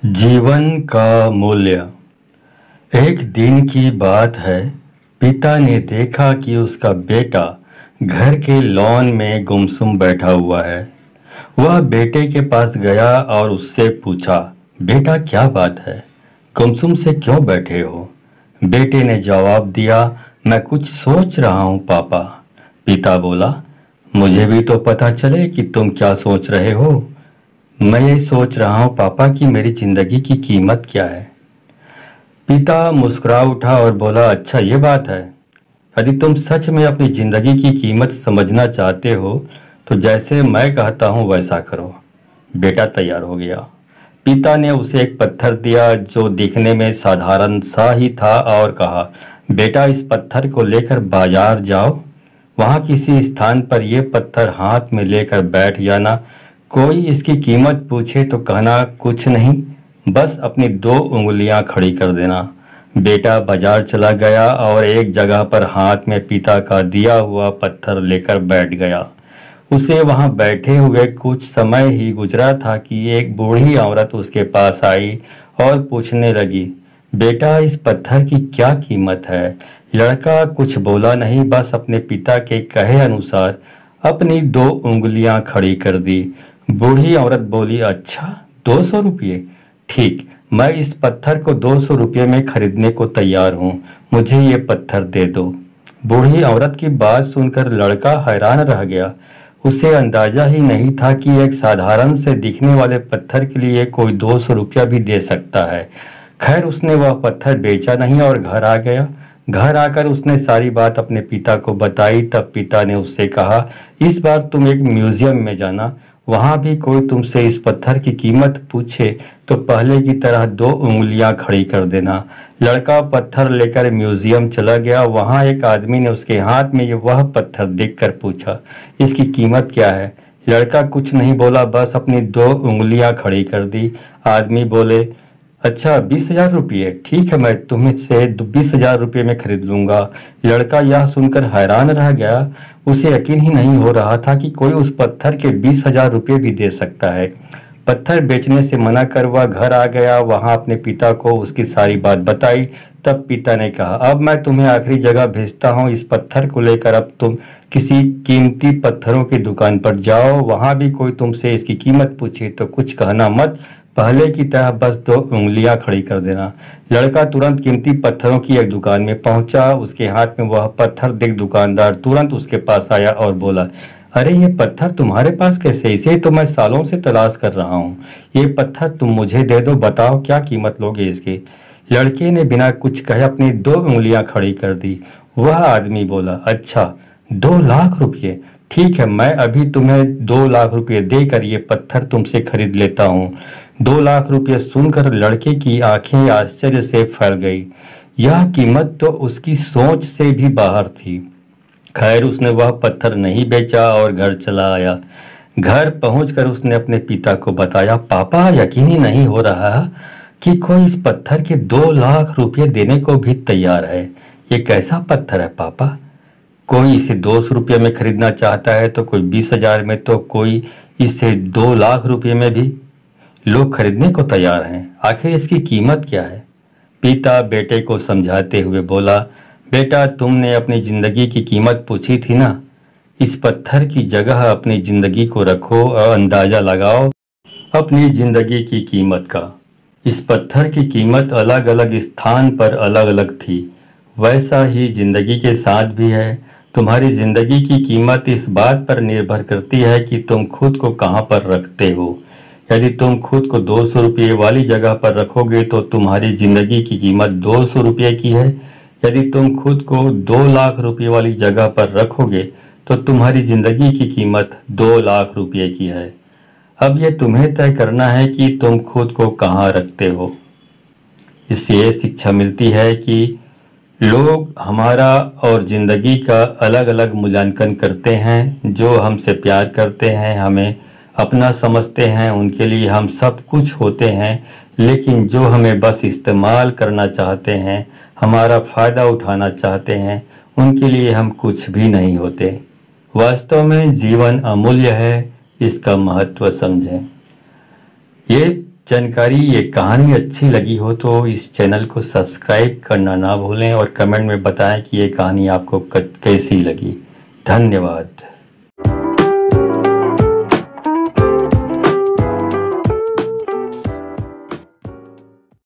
जीवन का मूल्य। एक दिन की बात है। पिता ने देखा कि उसका बेटा घर के लॉन में गुमसुम बैठा हुआ है। वह बेटे के पास गया और उससे पूछा, बेटा क्या बात है, गुमसुम से क्यों बैठे हो? बेटे ने जवाब दिया, मैं कुछ सोच रहा हूँ पापा। पिता बोला, मुझे भी तो पता चले कि तुम क्या सोच रहे हो। मैं ये सोच रहा हूँ पापा कि मेरी जिंदगी की कीमत क्या है। पिता मुस्कुरा उठा और बोला, अच्छा ये बात है। यदि तुम सच में अपनी जिंदगी की कीमत समझना चाहते हो तो जैसे मैं कहता हूँ वैसा करो। बेटा तैयार हो गया। पिता ने उसे एक पत्थर दिया जो दिखने में साधारण सा ही था और कहा, बेटा इस पत्थर को लेकर बाजार जाओ। वहां किसी स्थान पर यह पत्थर हाथ में लेकर बैठ जाना। कोई इसकी कीमत पूछे तो कहना कुछ नहीं, बस अपनी दो उंगलियां खड़ी कर देना। बेटा बाजार चला गया और एक जगह पर हाथ में पिता का दिया हुआ पत्थर लेकर बैठ गया। उसे वहां बैठे हुए कुछ समय ही गुजरा था कि एक बूढ़ी औरत उसके पास आई और पूछने लगी, बेटा इस पत्थर की क्या कीमत है? लड़का कुछ बोला नहीं, बस अपने पिता के कहे अनुसार अपनी दो उंगलियां खड़ी कर दी। बूढ़ी औरत बोली, अच्छा 200 रुपये, ठीक, मैं इस पत्थर को 200 रुपये में खरीदने को तैयार हूँ, मुझे ये पत्थर दे दो। बूढ़ी औरत की बात सुनकर लड़का हैरान रह गया। उसे अंदाजा ही नहीं था कि एक साधारण से दिखने वाले पत्थर के लिए कोई 200 रुपया भी दे सकता है। खैर उसने वह पत्थर बेचा नहीं और घर आ गया। घर आकर उसने सारी बात अपने पिता को बताई। तब पिता ने उससे कहा, इस बार तुम एक म्यूजियम में जाना, वहां भी कोई तुमसे इस पत्थर की कीमत पूछे तो पहले की तरह दो उंगलियां खड़ी कर देना। लड़का पत्थर लेकर म्यूजियम चला गया। वहां एक आदमी ने उसके हाथ में वह पत्थर देखकर पूछा, इसकी कीमत क्या है? लड़का कुछ नहीं बोला, बस अपनी दो उंगलियां खड़ी कर दी। आदमी बोले, अच्छा 20,000 रुपये, ठीक है, मैं तुम्हें से 20,000 रुपये में खरीद लूंगा। लड़का यह सुनकर हैरान रह गया। उसे यकीन ही नहीं हो रहा था कि कोई उस पत्थर के 20,000 रुपये भी दे सकता है। पत्थर बेचने से मना कर वह घर आ गया। वहां अपने पिता को उसकी सारी बात बताई। तब पिता ने कहा, अब मैं तुम्हें आखिरी जगह भेजता हूँ, इस पत्थर को लेकर अब तुम किसी कीमती पत्थरों की दुकान पर जाओ। वहां भी कोई तुमसे इसकी कीमत पूछे तो कुछ कहना मत, पहले की तरह बस दो उंगलियां खड़ी कर देना। लड़का तुरंत कीमती पत्थरों की एक दुकान में पहुंचा। उसके हाथ में वह पत्थर देख दुकानदार तुरंत उसके पास आया और बोला, अरे ये पत्थर तुम्हारे पास कैसे? इसे तो मैं सालों से तलाश कर रहा हूँ। ये पत्थर तुम मुझे दे दो, बताओ क्या कीमत लोगे इसकी? लड़के ने बिना कुछ कहे अपनी दो उंगलियां खड़ी कर दी। वह आदमी बोला, अच्छा 2 लाख रुपये, ठीक है, मैं अभी तुम्हें 2 लाख रुपये देकर ये पत्थर तुमसे खरीद लेता हूँ। 2 लाख रुपये सुनकर लड़के की आंखें आश्चर्य से फैल गई। यह कीमत तो उसकी सोच से भी बाहर थी। खैर उसने वह पत्थर नहीं बेचा और घर चला आया। घर पहुंचकर उसने अपने पिता को बताया, पापा यकीन ही नहीं हो रहा कि कोई इस पत्थर के 2 लाख रुपये देने को भी तैयार है। ये कैसा पत्थर है पापा? कोई इसे 200 रुपये में खरीदना चाहता है तो कोई 20,000 में, तो कोई इसे 2 लाख रुपये में भी लोग खरीदने को तैयार हैं। आखिर इसकी कीमत क्या है? पिता बेटे को समझाते हुए बोला, बेटा तुमने अपनी जिंदगी की कीमत पूछी थी ना, इस पत्थर की जगह अपनी जिंदगी को रखो और अंदाजा लगाओ अपनी जिंदगी की कीमत का। इस पत्थर की कीमत अलग अलग स्थान पर अलग अलग थी, वैसा ही जिंदगी के साथ भी है। तुम्हारी जिंदगी की कीमत इस बात पर निर्भर करती है कि तुम खुद को कहाँ पर रखते हो। यदि तुम खुद को 200 रुपये वाली जगह पर रखोगे तो तुम्हारी जिंदगी की कीमत 200 रुपये की है। यदि तुम खुद को 2 लाख रुपये वाली जगह पर रखोगे तो तुम्हारी जिंदगी की कीमत 2 लाख रुपये की है। अब यह तुम्हें तय करना है कि तुम खुद को कहाँ रखते हो। इससे ये शिक्षा मिलती है कि लोग हमारा और जिंदगी का अलग अलग मूल्यांकन करते हैं। जो हमसे प्यार करते हैं, हमें अपना समझते हैं, उनके लिए हम सब कुछ होते हैं, लेकिन जो हमें बस इस्तेमाल करना चाहते हैं, हमारा फ़ायदा उठाना चाहते हैं, उनके लिए हम कुछ भी नहीं होते। वास्तव में जीवन अमूल्य है, इसका महत्व समझें। ये जानकारी, ये कहानी अच्छी लगी हो तो इस चैनल को सब्सक्राइब करना ना भूलें और कमेंट में बताएं कि ये कहानी आपको कैसी लगी। धन्यवाद।